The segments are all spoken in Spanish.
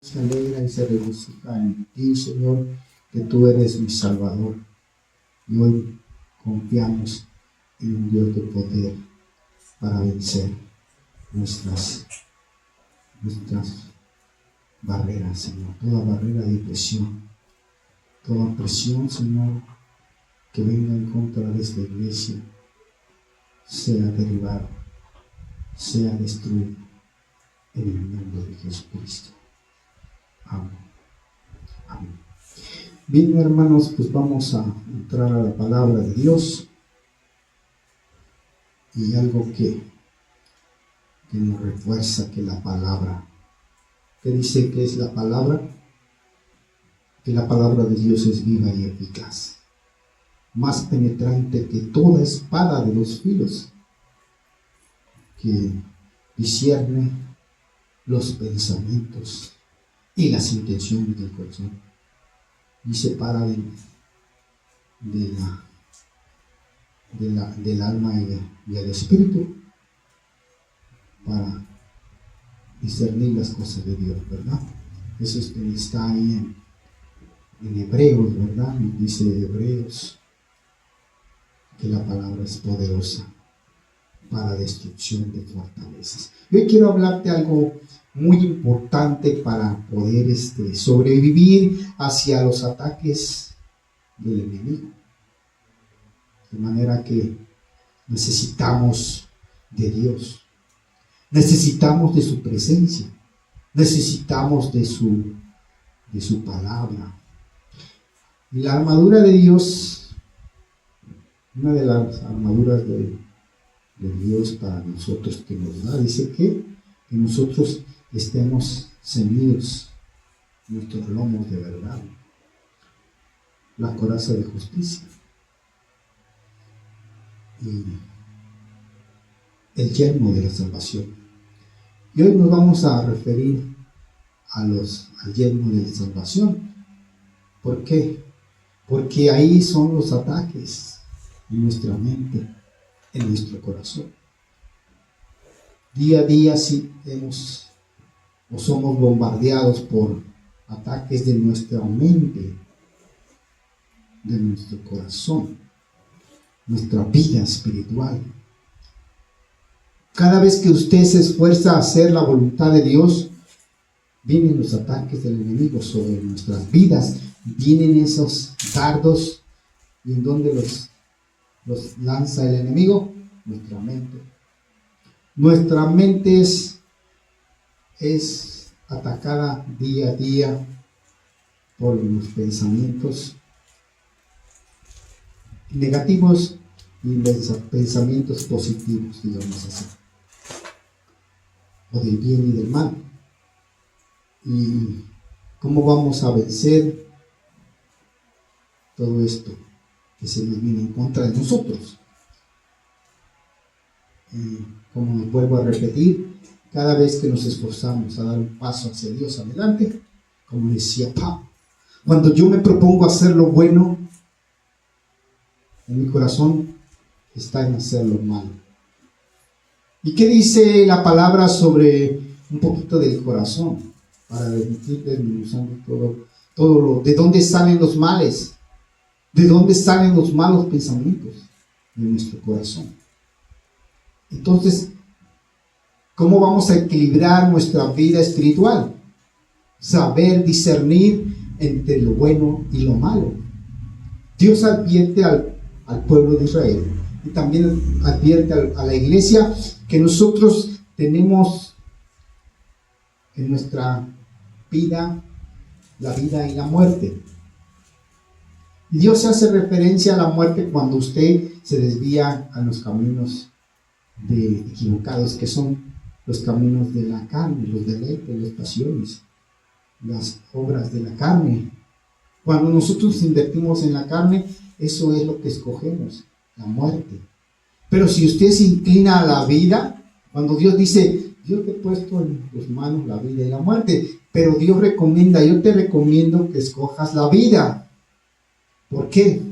Se alegra y se regocija en ti, Señor, que tú eres mi Salvador. Y hoy confiamos en un Dios de poder para vencer nuestras barreras, Señor. Toda barrera de presión, toda presión, Señor, que venga en contra de esta iglesia, sea derribada, sea destruida en el nombre de Jesucristo. Amén. Amén. Bien, hermanos, pues vamos a entrar a la palabra de Dios. Y algo que nos refuerza que la palabra, que dice que es la palabra, que la palabra de Dios es viva y eficaz, más penetrante que toda espada de dos filos, que discierne los pensamientos y las intenciones del corazón, y separa del alma y el espíritu, para discernir las cosas de Dios, ¿verdad? Eso está ahí en Hebreos, ¿verdad? Dice Hebreos que la palabra es poderosa para destrucción de fortalezas. Hoy quiero hablarte algo muy importante para poder sobrevivir hacia los ataques del enemigo. De manera que necesitamos de Dios, necesitamos de su presencia, necesitamos de su palabra. Y la armadura de Dios, una de las armaduras de Dios para nosotros que nos da, dice que nosotros estemos ceñidos nuestros lomos de verdad, la coraza de justicia y el yelmo de la salvación. Y hoy nos vamos a referir al yelmo de la salvación. ¿Por qué? Porque ahí son los ataques en nuestra mente, en nuestro corazón. Día a día sí somos bombardeados por ataques de nuestra mente, de nuestro corazón, nuestra vida espiritual. Cada vez que usted se esfuerza a hacer la voluntad de Dios, vienen los ataques del enemigo sobre nuestras vidas, vienen esos dardos. ¿Y en dónde los lanza el enemigo? Nuestra mente. Nuestra mente es atacada día a día por los pensamientos negativos y pensamientos positivos, digamos así, o del bien y del mal. ¿Y cómo vamos a vencer todo esto que se nos viene en contra de nosotros? Como vuelvo a repetir, cada vez que nos esforzamos a dar un paso hacia Dios adelante, como decía Pablo, cuando yo me propongo hacer lo bueno, en mi corazón está en hacer lo malo. ¿Y qué dice la palabra sobre un poquito del corazón? Para ir desmenuzando todo de dónde salen los males, de dónde salen los malos pensamientos de nuestro corazón. Entonces, ¿cómo vamos a equilibrar nuestra vida espiritual? Saber discernir entre lo bueno y lo malo. Dios advierte al pueblo de Israel y también advierte a la iglesia que nosotros tenemos en nuestra vida la vida y la muerte. Y Dios hace referencia a la muerte cuando usted se desvía a los caminos equivocados, que son los caminos de la carne, los deleites, las pasiones, las obras de la carne. Cuando nosotros invertimos en la carne, eso es lo que escogemos, la muerte. Pero si usted se inclina a la vida, cuando Dios dice, yo te he puesto en tus manos la vida y la muerte, pero Dios recomienda, yo te recomiendo que escojas la vida. ¿Por qué?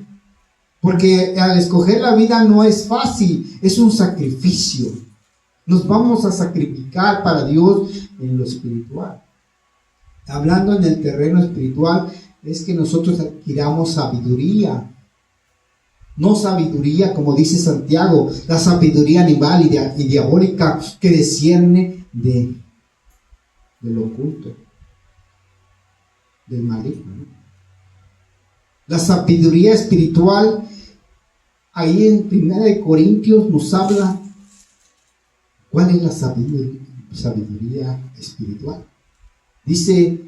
Porque al escoger la vida no es fácil, es un sacrificio. Nos vamos a sacrificar para Dios en lo espiritual. hablando en el terreno espiritual, es que nosotros adquiramos sabiduría. No sabiduría, como dice Santiago, la sabiduría animal y diabólica que discierne de lo oculto, del maligno, ¿no? La sabiduría espiritual, ahí en 1 Corintios nos habla cuál es la sabiduría espiritual. Dice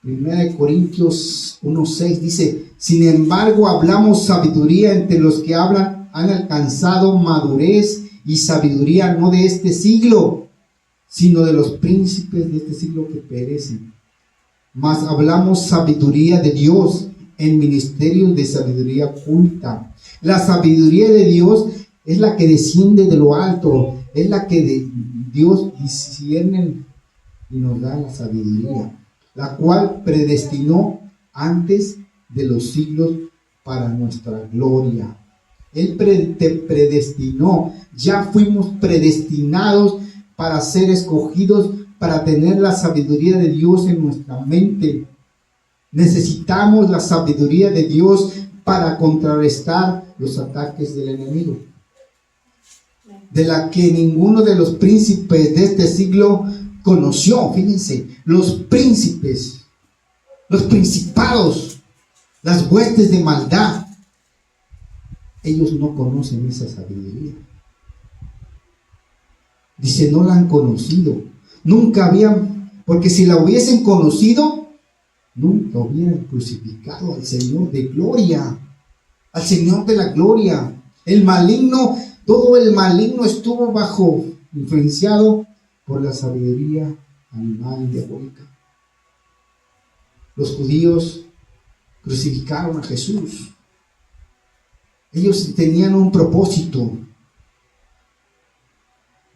1 Corintios 1:6, dice: sin embargo hablamos sabiduría entre los que han alcanzado madurez y sabiduría no de este siglo, sino de los príncipes de este siglo que perecen. Mas hablamos sabiduría de Dios en ministerios de sabiduría oculta. La sabiduría de Dios es la que desciende de lo alto, es la que Dios discierne y nos da la sabiduría, la cual predestinó antes de los siglos para nuestra gloria. Él te predestinó, ya fuimos predestinados para ser escogidos, para tener la sabiduría de Dios en nuestra mente. Necesitamos la sabiduría de Dios para contrarrestar los ataques del enemigo, de la que ninguno de los príncipes de este siglo conoció. Fíjense, los príncipes, los principados, las huestes de maldad, ellos no conocen esa sabiduría. Dice, no la han conocido, nunca habían, porque si la hubiesen conocido, nunca hubieran crucificado al Señor de gloria, al Señor de la gloria. El maligno, todo el maligno estuvo influenciado por la sabiduría animal y diabólica. Los judíos crucificaron a Jesús. Ellos tenían un propósito,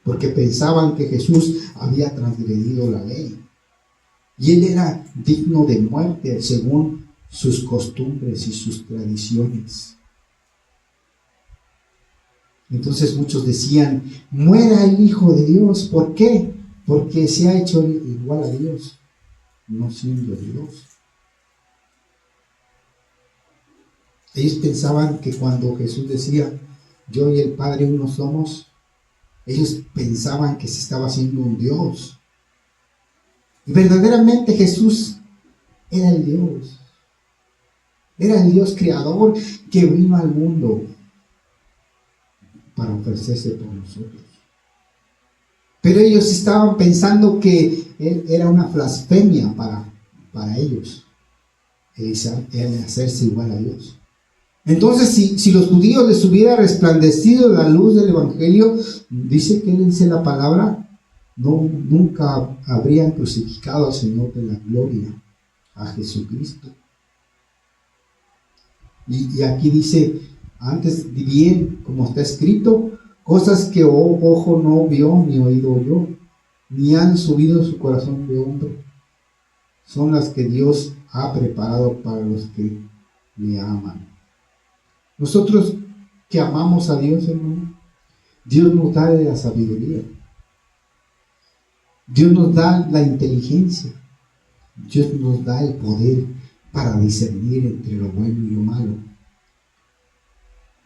porque pensaban que Jesús había transgredido la ley y él era digno de muerte según sus costumbres y sus tradiciones. Entonces muchos decían, muera el Hijo de Dios. ¿Por qué? Porque se ha hecho igual a Dios, no siendo Dios. Ellos pensaban que cuando Jesús decía, yo y el Padre uno somos, ellos pensaban que se estaba haciendo un Dios. Y verdaderamente Jesús era el Dios. Era el Dios creador que vino al mundo para ofrecerse por nosotros. Pero ellos estaban pensando que él era una blasfemia para ellos, el hacerse igual a Dios. Entonces, si los judíos les hubiera resplandecido la luz del Evangelio, dice que dice la palabra, nunca habrían crucificado al Señor de la gloria, a Jesucristo. Y aquí dice, antes bien, como está escrito, cosas que ojo no vio, ni oído oyó, ni han subido en su corazón de hombre, son las que Dios ha preparado para los que le aman. Nosotros que amamos a Dios, hermano, Dios nos da la sabiduría, Dios nos da la inteligencia, Dios nos da el poder para discernir entre lo bueno y lo malo.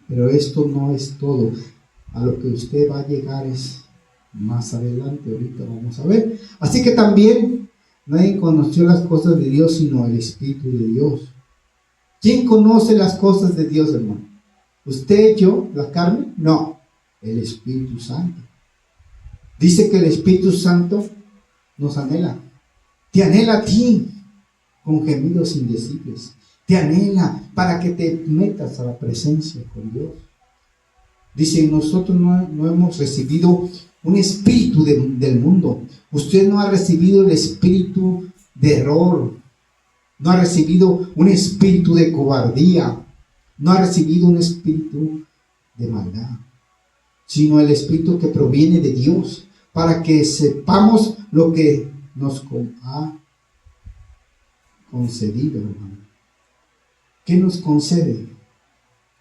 Pero esto no es todo. A lo que usted va a llegar es más adelante, ahorita vamos a ver. Así que también nadie conoció las cosas de Dios sino el Espíritu de Dios. ¿Quién conoce las cosas de Dios, hermano? ¿Usted, yo, la carne? No, el Espíritu Santo. Dice que el Espíritu Santo nos anhela. Te anhela a ti con gemidos indecibles. Te anhela para que te metas a la presencia con Dios. Dice, nosotros no hemos recibido un espíritu del mundo. Usted no ha recibido el espíritu de error. No ha recibido un espíritu de cobardía. No ha recibido un espíritu de maldad, sino el espíritu que proviene de Dios, para que sepamos lo que nos ha concedido, hermano. ¿Qué nos concede?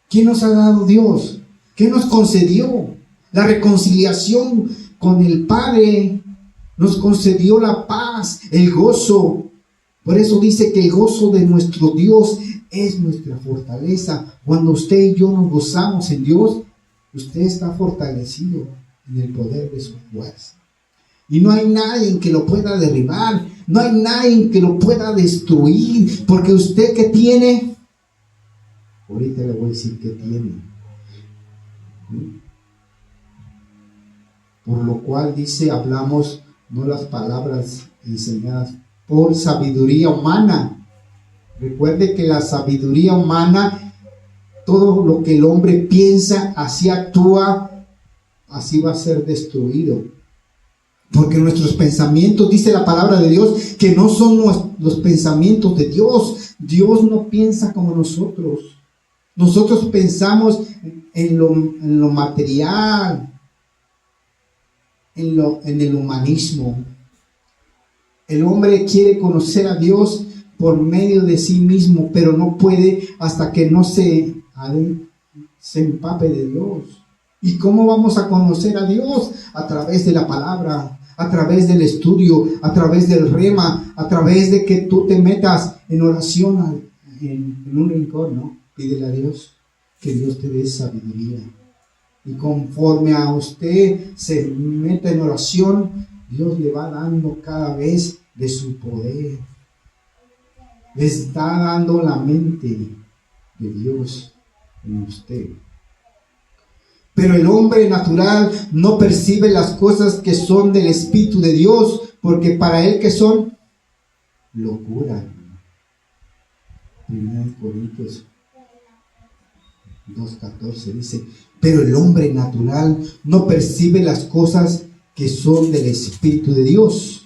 ¿Qué nos ha dado Dios? ¿Qué nos concedió? La reconciliación con el Padre. Nos concedió la paz, el gozo. Por eso dice que el gozo de nuestro Dios es nuestra fortaleza. Cuando usted y yo nos gozamos en Dios, usted está fortalecido en el poder de su fuerza. Y no hay nadie que lo pueda derribar, no hay nadie que lo pueda destruir, porque usted que tiene, ahorita le voy a decir que tiene. Por lo cual dice, hablamos no las palabras enseñadas por sabiduría humana. Recuerde que la sabiduría humana, todo lo que el hombre piensa, así actúa, así va a ser destruido. Porque nuestros pensamientos, dice la palabra de Dios, que no son los pensamientos de Dios. Dios no piensa como nosotros. Nosotros pensamos en lo material, en el humanismo. El hombre quiere conocer a Dios por medio de sí mismo, pero no puede hasta que no se empape de Dios. ¿Y cómo vamos a conocer a Dios? A través de la palabra, a través del estudio, a través del rema, a través de que tú te metas en oración en un rincón, ¿no? Pídele a Dios que Dios te dé sabiduría. Y conforme a usted se meta en oración, Dios le va dando cada vez de su poder. Le está dando la mente de Dios en usted. Pero el hombre natural no percibe las cosas que son del Espíritu de Dios, porque para él que son locura. 1 Corintios 2:14 dice, pero el hombre natural no percibe las cosas que son del Espíritu de Dios.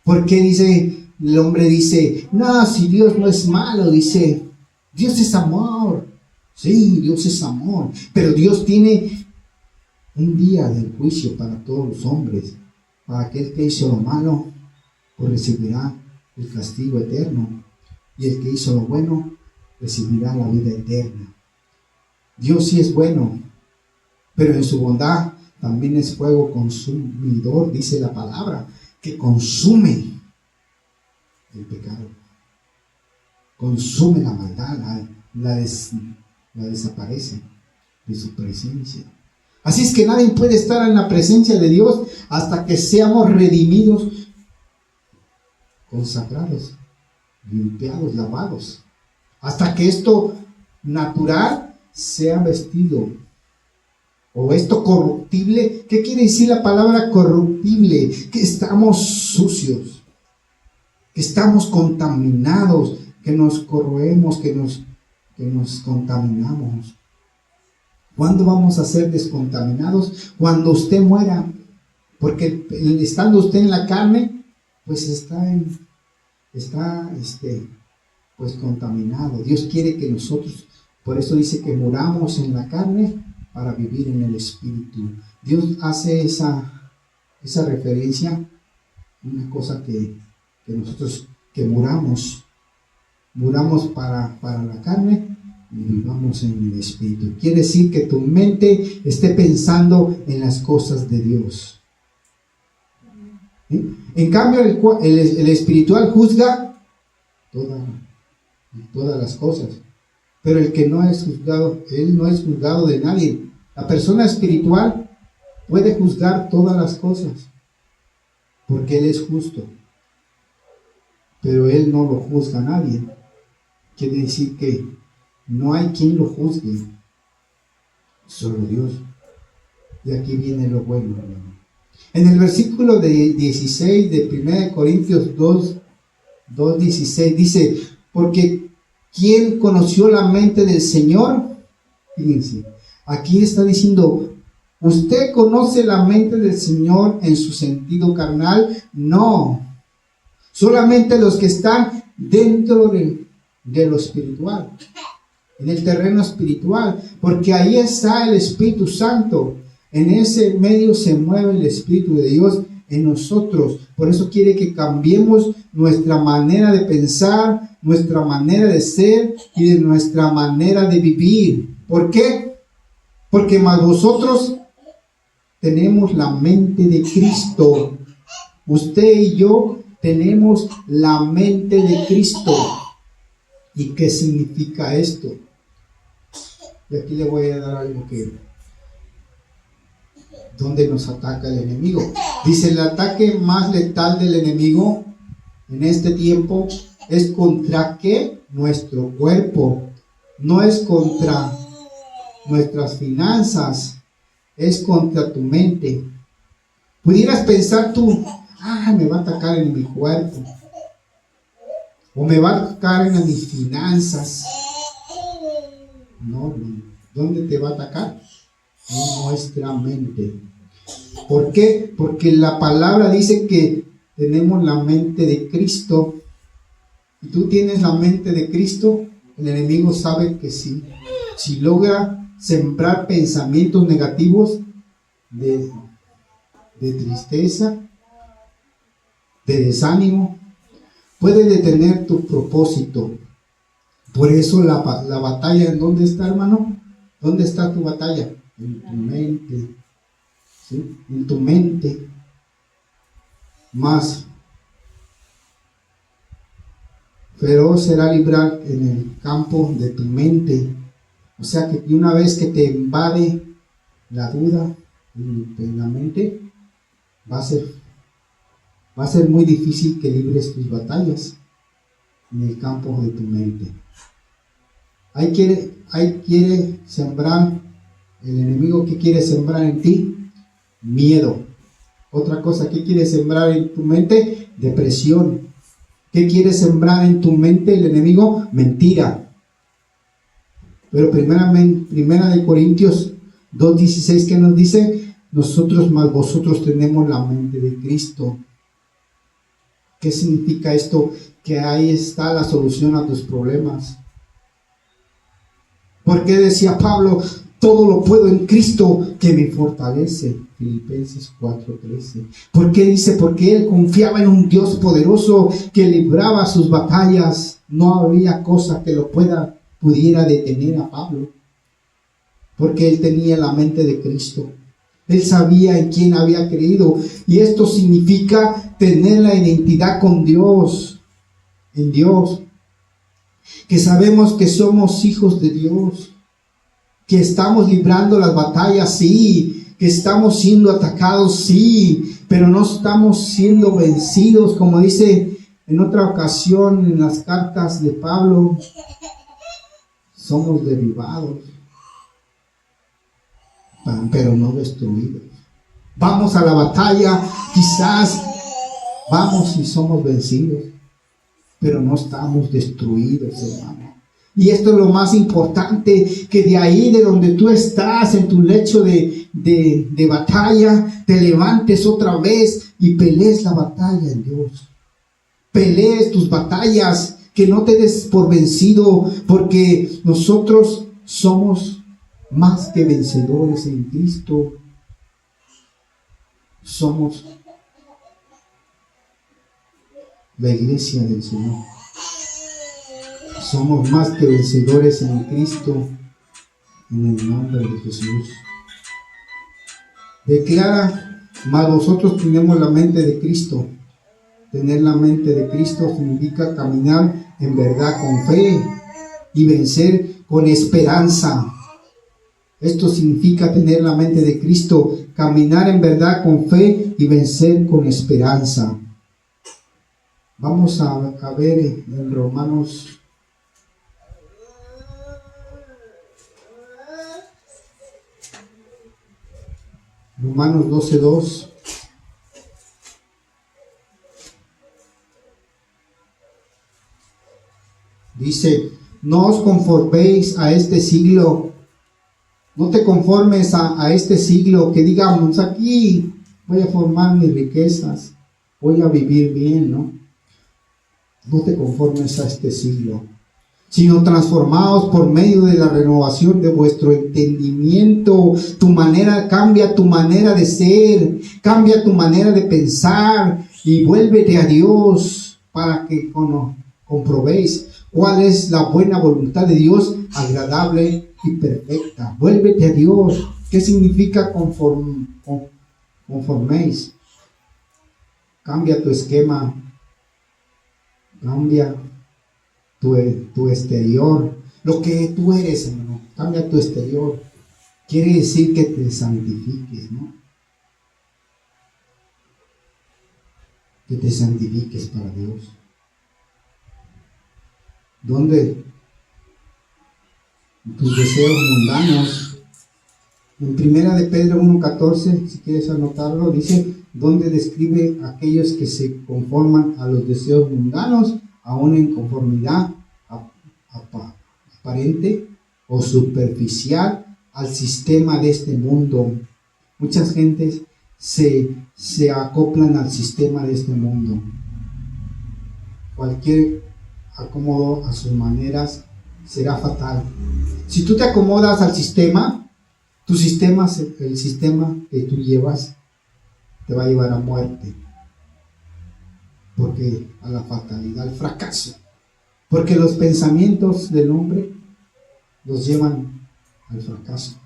Porque dice, el hombre dice, no, si Dios no es malo, dice, Dios es amor. Sí, Dios es amor, pero Dios tiene un día del juicio para todos los hombres. Para aquel que hizo lo malo, pues recibirá el castigo eterno, y el que hizo lo bueno, recibirá la vida eterna. Dios sí es bueno, pero en su bondad también es fuego consumidor, dice la palabra, que consume el pecado, consume la maldad, la desaparece de su presencia. Así es que nadie puede estar en la presencia de Dios hasta que seamos redimidos, consagrados, limpiados, lavados, hasta que esto natural sea vestido, o esto corruptible. ¿Qué quiere decir la palabra corruptible? Que estamos sucios, que estamos contaminados, que nos corroemos, que nos contaminamos. ¿Cuándo vamos a ser descontaminados? Cuando usted muera, porque estando usted en la carne, pues está pues contaminado. Dios quiere que nosotros, por eso dice que muramos en la carne para vivir en el Espíritu. Dios hace esa referencia, una cosa que nosotros que muramos para la carne y vivamos en el Espíritu. Quiere decir que tu mente esté pensando en las cosas de Dios. ¿Sí? En cambio, el espiritual juzga todas las cosas, pero el que no es juzgado, él no es juzgado de nadie. La persona espiritual puede juzgar todas las cosas, porque él es justo, pero él no lo juzga a nadie. Quiere decir que no hay quien lo juzgue, solo Dios. Y aquí viene lo bueno, hermano. En el versículo de 16 de 1 Corintios 2:16 dice, porque ¿quién conoció la mente del Señor? Fíjense, aquí está diciendo, ¿usted conoce la mente del Señor en su sentido carnal? No, solamente los que están dentro de lo espiritual, en el terreno espiritual, porque ahí está el Espíritu Santo. En ese medio se mueve el Espíritu de Dios en nosotros. Por eso quiere que cambiemos nuestra manera de pensar, nuestra manera de ser y de nuestra manera de vivir. ¿Por qué? Porque más vosotros tenemos la mente de Cristo. Usted y yo Tenemos la mente de Cristo. ¿Y qué significa esto? Y aquí le voy a dar algo que... ¿Dónde nos ataca el enemigo? Dice, el ataque más letal del enemigo en este tiempo es contra ¿qué? Nuestro cuerpo. No es contra nuestras finanzas, es contra tu mente. Pudieras pensar tú, me va a atacar en mi cuerpo, o me va a atacar en mis finanzas. No, ¿dónde te va a atacar? En nuestra mente. ¿Por qué? Porque la palabra dice que tenemos la mente de Cristo. Y tú tienes la mente de Cristo, el enemigo sabe que sí. Si logra sembrar pensamientos negativos de tristeza, de desánimo, puede detener tu propósito. Por eso la batalla, ¿en dónde está, hermano? ¿Dónde está tu batalla? En tu mente. ¿Sí? En tu mente. Más feroz será librar en el campo de tu mente. O sea que una vez que te invade la duda en la mente, va a ser muy difícil que libres tus batallas en el campo de tu mente. Ahí quiere sembrar, el enemigo que quiere sembrar en ti, miedo. Otra cosa, ¿qué quiere sembrar en tu mente? Depresión. ¿Qué quiere sembrar en tu mente el enemigo? Mentira. Pero primera de Corintios 2:16, ¿qué nos dice? Nosotros más vosotros tenemos la mente de Cristo. ¿Qué significa esto? Que ahí está la solución a tus problemas. Porque decía Pablo, todo lo puedo en Cristo que me fortalece. Filipenses 4:13. ¿Por qué dice? Porque él confiaba en un Dios poderoso que libraba sus batallas. No había cosa que lo pudiera detener a Pablo. Porque él tenía la mente de Cristo. Él sabía en quién había creído. Y esto significa tener la identidad con Dios. En Dios. Que sabemos que somos hijos de Dios. Que estamos librando las batallas, sí. Que estamos siendo atacados, sí. Pero no estamos siendo vencidos. Como dice en otra ocasión en las cartas de Pablo. Somos derribados, pero no destruidos. Vamos a la batalla, quizás vamos y somos vencidos, pero no estamos destruidos, hermano. Y esto es lo más importante, que de ahí de donde tú estás, en tu lecho de batalla, te levantes otra vez y pelees la batalla en Dios. Pelees tus batallas, que no te des por vencido, porque nosotros somos más que vencedores en Cristo. Somos la iglesia del Señor. Somos más que vencedores en Cristo, en el nombre de Jesús. Declara, mas nosotros tenemos la mente de Cristo. Tener la mente de Cristo significa caminar en verdad con fe y vencer con esperanza. Esto significa tener la mente de Cristo, caminar en verdad con fe y vencer con esperanza. Vamos a ver en Romanos 12:2. Dice, no os conforméis a este siglo. No te conformes a este siglo, que digamos, aquí voy a formar mis riquezas, voy a vivir bien, ¿no? No te conformes a este siglo, sino transformaos por medio de la renovación de vuestro entendimiento. Cambia tu manera de ser, cambia tu manera de pensar y vuélvete a Dios para que comprobéis cuál es la buena voluntad de Dios, agradable y perfecta. Vuélvete a Dios. ¿Qué significa conforméis? Cambia tu esquema Cambia tu exterior, lo que tú eres, hermano. Cambia tu exterior. Quiere decir que te santifiques, ¿no? Que te santifiques para Dios. ¿Dónde? Tus deseos mundanos. En primera de Pedro 1:14, si quieres anotarlo, dice, donde describe a aquellos que se conforman a los deseos mundanos, aún en conformidad aparente o superficial al sistema de este mundo. Muchas gentes se acoplan al sistema de este mundo. Cualquier acomodo a sus maneras será fatal. Si tú te acomodas al sistema, tu sistema, el sistema que tú llevas, te va a llevar a muerte. Porque a la fatalidad, al fracaso. Porque los pensamientos del hombre los llevan al fracaso.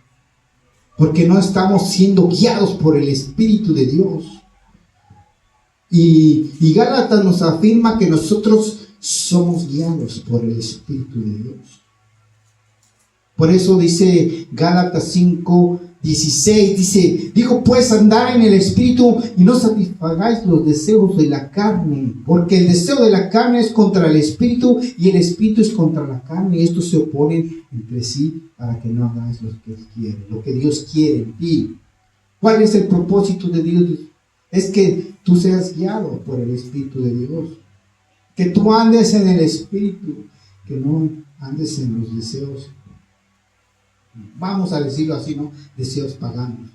Porque no estamos siendo guiados por el Espíritu de Dios. Y Gálatas nos afirma que nosotros somos guiados por el Espíritu de Dios. Por eso dice Gálatas 5:16, dice, digo pues andad en el Espíritu y no satisfagáis los deseos de la carne, porque el deseo de la carne es contra el Espíritu y el Espíritu es contra la carne, y estos se oponen entre sí para que no hagáis lo que Él quiere, lo que Dios quiere en ti. ¿Cuál es el propósito de Dios? Es que tú seas guiado por el Espíritu de Dios, que tú andes en el Espíritu, que no andes en los deseos, vamos a decirlo así, ¿no? Deseos paganos,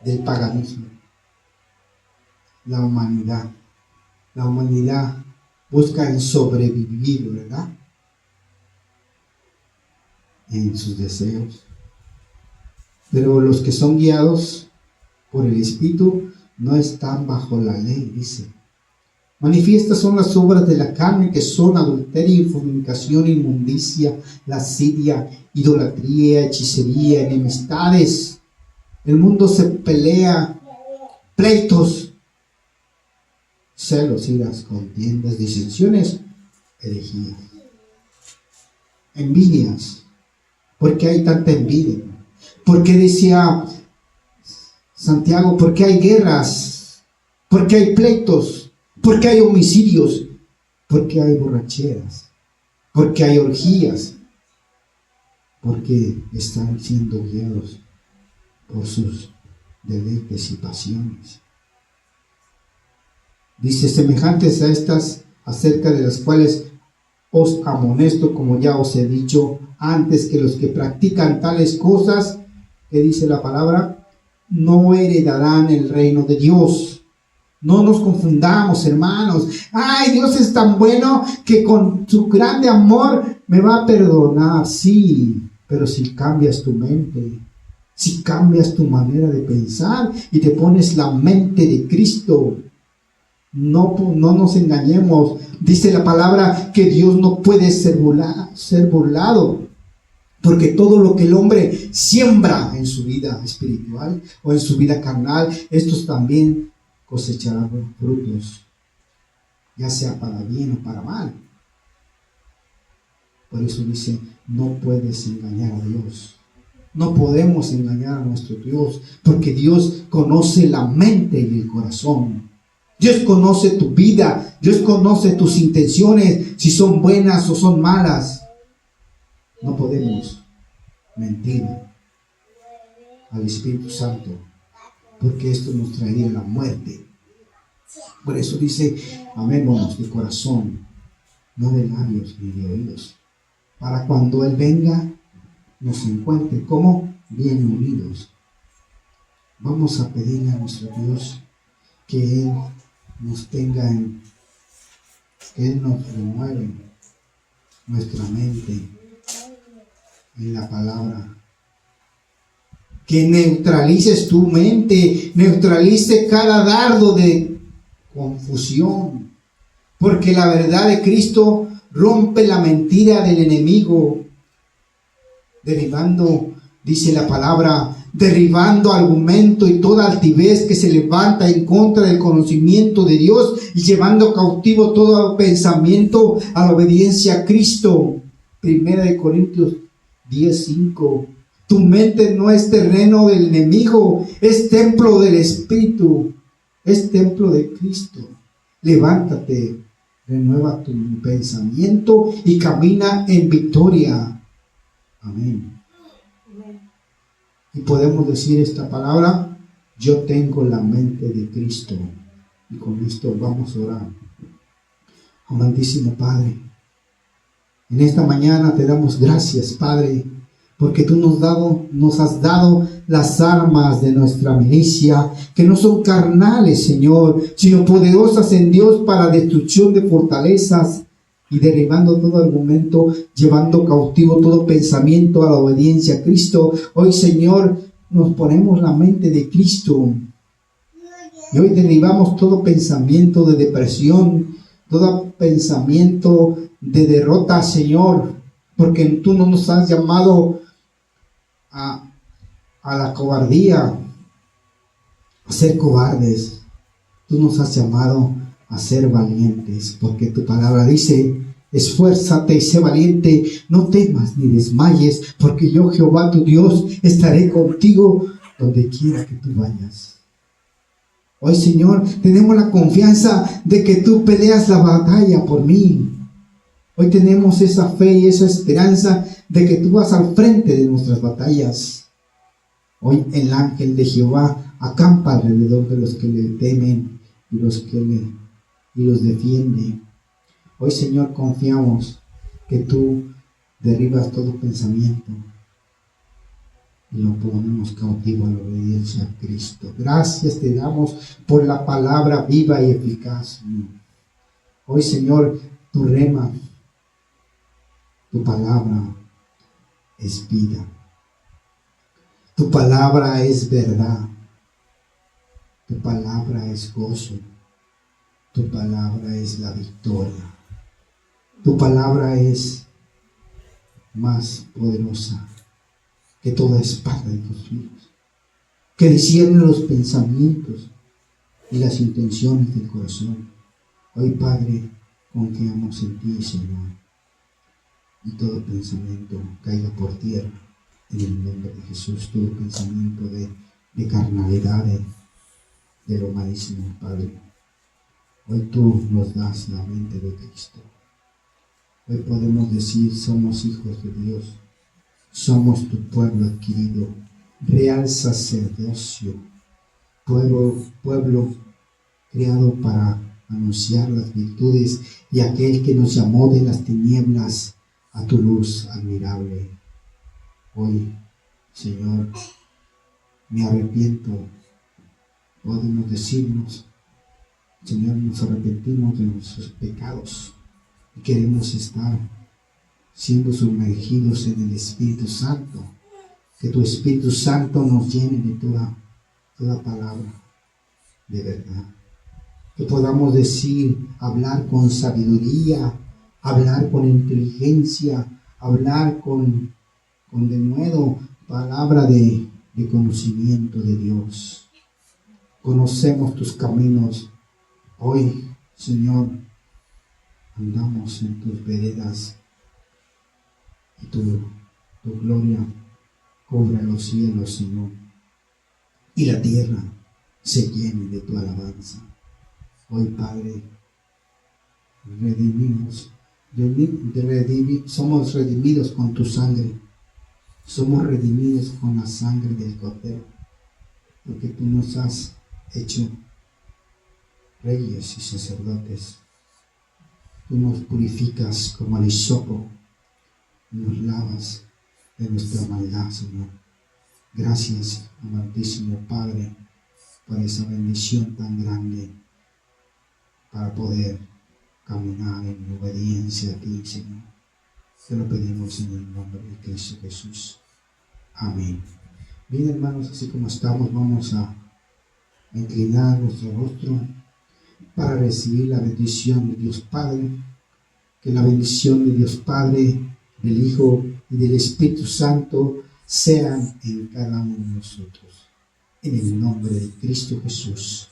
del paganismo. La humanidad busca en sobrevivir, ¿verdad? En sus deseos. Pero los que son guiados por el Espíritu no están bajo la ley, dice. Manifiestas son las obras de la carne, que son adulterio, fornicación, inmundicia, lascivia, idolatría, hechicería, enemistades. El mundo se pelea, pleitos, celos, iras, contiendas, disensiones, herejías, envidias. ¿Por qué hay tanta envidia? ¿Por qué decía Santiago? ¿Por qué hay guerras? ¿Por qué hay pleitos? ¿Por qué hay homicidios? ¿Por qué hay borracheras? ¿Por qué hay orgías? Porque están siendo guiados por sus deleites y pasiones. Dice, semejantes a estas, acerca de las cuales os amonesto, como ya os he dicho antes, que los que practican tales cosas, que dice la palabra, no heredarán el reino de Dios. No nos confundamos, hermanos. Ay, Dios es tan bueno que con su grande amor me va a perdonar. Sí, pero si cambias tu mente, si cambias tu manera de pensar y te pones la mente de Cristo, no nos engañemos. Dice la palabra que Dios no puede ser burlado. Porque todo lo que el hombre siembra en su vida espiritual o en su vida carnal, estos también cosecharán frutos, ya sea para bien o para mal. Por eso dice, no puedes engañar a Dios. No podemos engañar a nuestro Dios, porque Dios conoce la mente y el corazón. Dios conoce tu vida, Dios conoce tus intenciones, si son buenas o son malas. No podemos mentir al Espíritu Santo, porque esto nos traería la muerte. Por eso dice, amémonos de corazón, no de labios ni de oídos, para cuando Él venga, nos encuentre como bien unidos. Vamos a pedirle a nuestro Dios que Él nos tenga que Él nos renueve nuestra mente en la palabra. Que neutralices tu mente, neutralice cada dardo de confusión, porque la verdad de Cristo rompe la mentira del enemigo, derribando, dice la palabra, derribando argumento y toda altivez que se levanta en contra del conocimiento de Dios y llevando cautivo todo pensamiento a la obediencia a Cristo. 1 Corintios 10:5. Tu mente no es terreno del enemigo, es templo del Espíritu, es templo de Cristo. Levántate, renueva tu pensamiento y camina en victoria. Amén. Y podemos decir esta palabra: yo tengo la mente de Cristo. Y con esto vamos a orar. Amantísimo Padre, en esta mañana te damos gracias, Padre, porque tú nos has dado las armas de nuestra milicia, que no son carnales, Señor, sino poderosas en Dios para destrucción de fortalezas, y derribando todo argumento, llevando cautivo todo pensamiento a la obediencia a Cristo. Hoy, Señor, nos ponemos la mente de Cristo. Y hoy derribamos todo pensamiento de depresión, todo pensamiento de derrota, Señor, porque tú no nos has llamado a la cobardía, a ser cobardes. Tú nos has llamado a ser valientes, porque tu palabra dice: esfuérzate y sé valiente, no temas ni desmayes, porque yo, Jehová tu Dios, estaré contigo donde quiera que tú vayas. Hoy, Señor, tenemos la confianza de que tú peleas la batalla por mí. Hoy tenemos esa fe y esa esperanza de que tú vas al frente de nuestras batallas. Hoy el ángel de Jehová acampa alrededor de los que le temen y los defiende. Hoy, Señor, confiamos que tú derribas todo pensamiento y lo ponemos cautivo a la obediencia a Cristo. Gracias te damos por la palabra viva y eficaz. Hoy, Señor, tu rema, tu palabra es vida. Tu palabra es verdad. Tu palabra es gozo. Tu palabra es la victoria. Tu palabra es más poderosa que toda espada de tus filos, que discierne los pensamientos y las intenciones del corazón. Hoy, Padre, confiamos en ti, Señor, y todo pensamiento caiga por tierra en el nombre de Jesús. Todo pensamiento de carnalidad, de lo malísimo, Padre. Hoy tú nos das la mente de Cristo. Hoy podemos decir: somos hijos de Dios, somos tu pueblo adquirido, real sacerdocio, pueblo creado para anunciar las virtudes y aquel que nos llamó de las tinieblas a tu luz admirable. Hoy, Señor, me arrepiento. Podemos decirnos: Señor, nos arrepentimos de nuestros pecados y queremos estar siendo sumergidos en el Espíritu Santo. Que tu Espíritu Santo nos llene de toda palabra de verdad. Que podamos decir, hablar con sabiduría, hablar con inteligencia, hablar con denuedo, palabra de conocimiento de Dios. Conocemos tus caminos. Hoy, Señor, andamos en tus veredas y tu gloria cubra los cielos, Señor, y la tierra se llene de tu alabanza. Hoy, Padre, somos redimidos con tu sangre, somos redimidos con la sangre del Cordero, porque tú nos has hecho reyes y sacerdotes. Tú nos purificas como al hisopo, nos lavas de nuestra maldad, Señor. Gracias, amantísimo Padre, por esa bendición tan grande para poder caminar en obediencia a ti, Señor. Te lo pedimos en el nombre de Cristo Jesús. Amén. Bien, hermanos, así como estamos, vamos a inclinar nuestro rostro para recibir la bendición de Dios Padre. Que la bendición de Dios Padre, del Hijo y del Espíritu Santo sean en cada uno de nosotros. En el nombre de Cristo Jesús.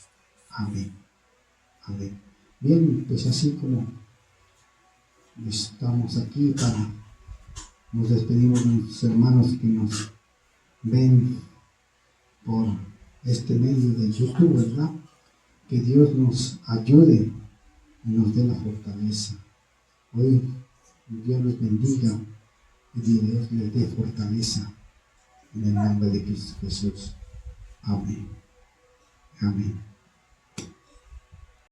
Amén. Amén. Bien, pues así como estamos aquí nos despedimos de nuestros hermanos que nos ven por este medio de YouTube, ¿verdad? Que Dios nos ayude y nos dé la fortaleza. Hoy Dios los bendiga y Dios les dé fortaleza en el nombre de Cristo Jesús. Amén. Amén.